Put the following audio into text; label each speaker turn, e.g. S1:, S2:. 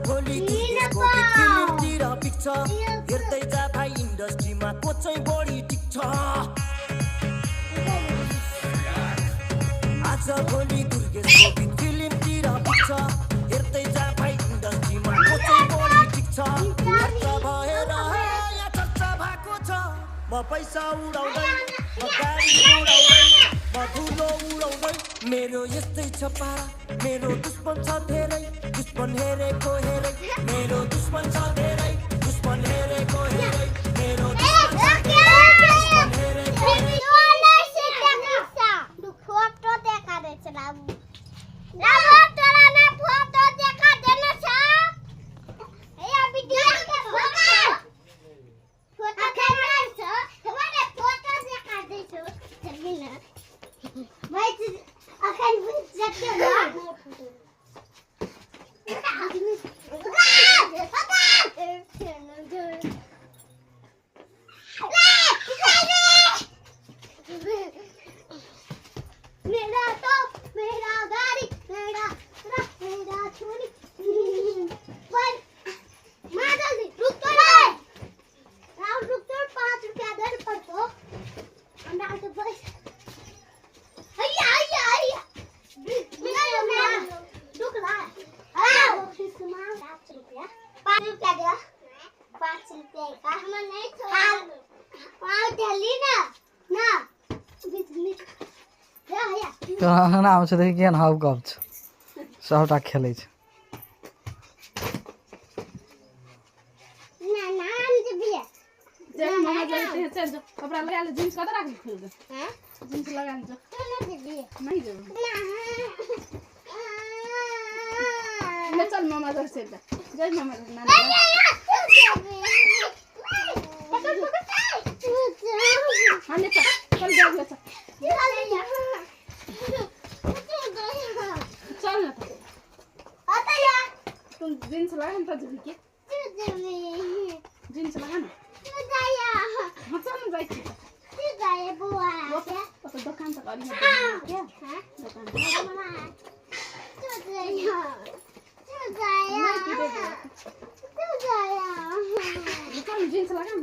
S1: भोलि देशको फिल्मतिर पिक्छ हेर्दै जा भाइ इन्डस्ट्रीमा को चाहिँ बढी टिक्छ आज भोलि दुर्गेशको फिल्मतिर पिक्छ हेर्दै जा भाइ इन्डस्ट्रीमा को चाहिँ बढी टिक्छ चर्चा भएर यहाँ चर्चा भएको छ म पैसा उडाउँदै म गाडी उडाउँदै म धुलो उडाउँदै मेरो यस्तै छ पारा मेरो दुश्मन छ धेरै दुश्मन हेरेको हेरै मेरो दुश्मन छ धेरै दुश्मन हेरेको हेरै मेरो दुश्मन छ धेरै दुश्मन हेरेको हेरै
S2: फोटो देखाउँदैछ लाबु लाबु तोरा न फोटो देखाउँदैन छ ए भिडियो फोटो देखाउँदैछ मैले फोटो देखाउँदैछु जमिन भाइ अखन पनि जति हो मेरा तो मेरा गाड़ी मेरा ट्रक मेरा छोरी पर मादल रुक तो रे राउंड रुक तो 5 रुपया दे पड़तो अंडा तो बस हैया हैया हैया मेरा रुक ला हां किसमा 5 रुपया 5 रुपया दे 5 रुपया का हम नहीं छोड़ पाव ढली ना ना बीच
S3: कहना आउँछ देखि केहन हाउ गप छ सबटा खेलै छ
S2: ना ना हम जे बिया
S4: जब मामा जाते हैं चल जो कपड़ा लगा ले जींस कदा राख खोल दे
S2: हैं
S4: जींस लगा ले जो
S2: ना जे बिया
S4: नहीं जो ले चल मामा घर से जा जय मामा घर ना हाँ ले चल चल जा ले चल चल ना तुम जींस लगा ना तो के जींस लगा ना हाँ चल ना जाइए तो दुकान तक और क्या दुकान जींस लगा ना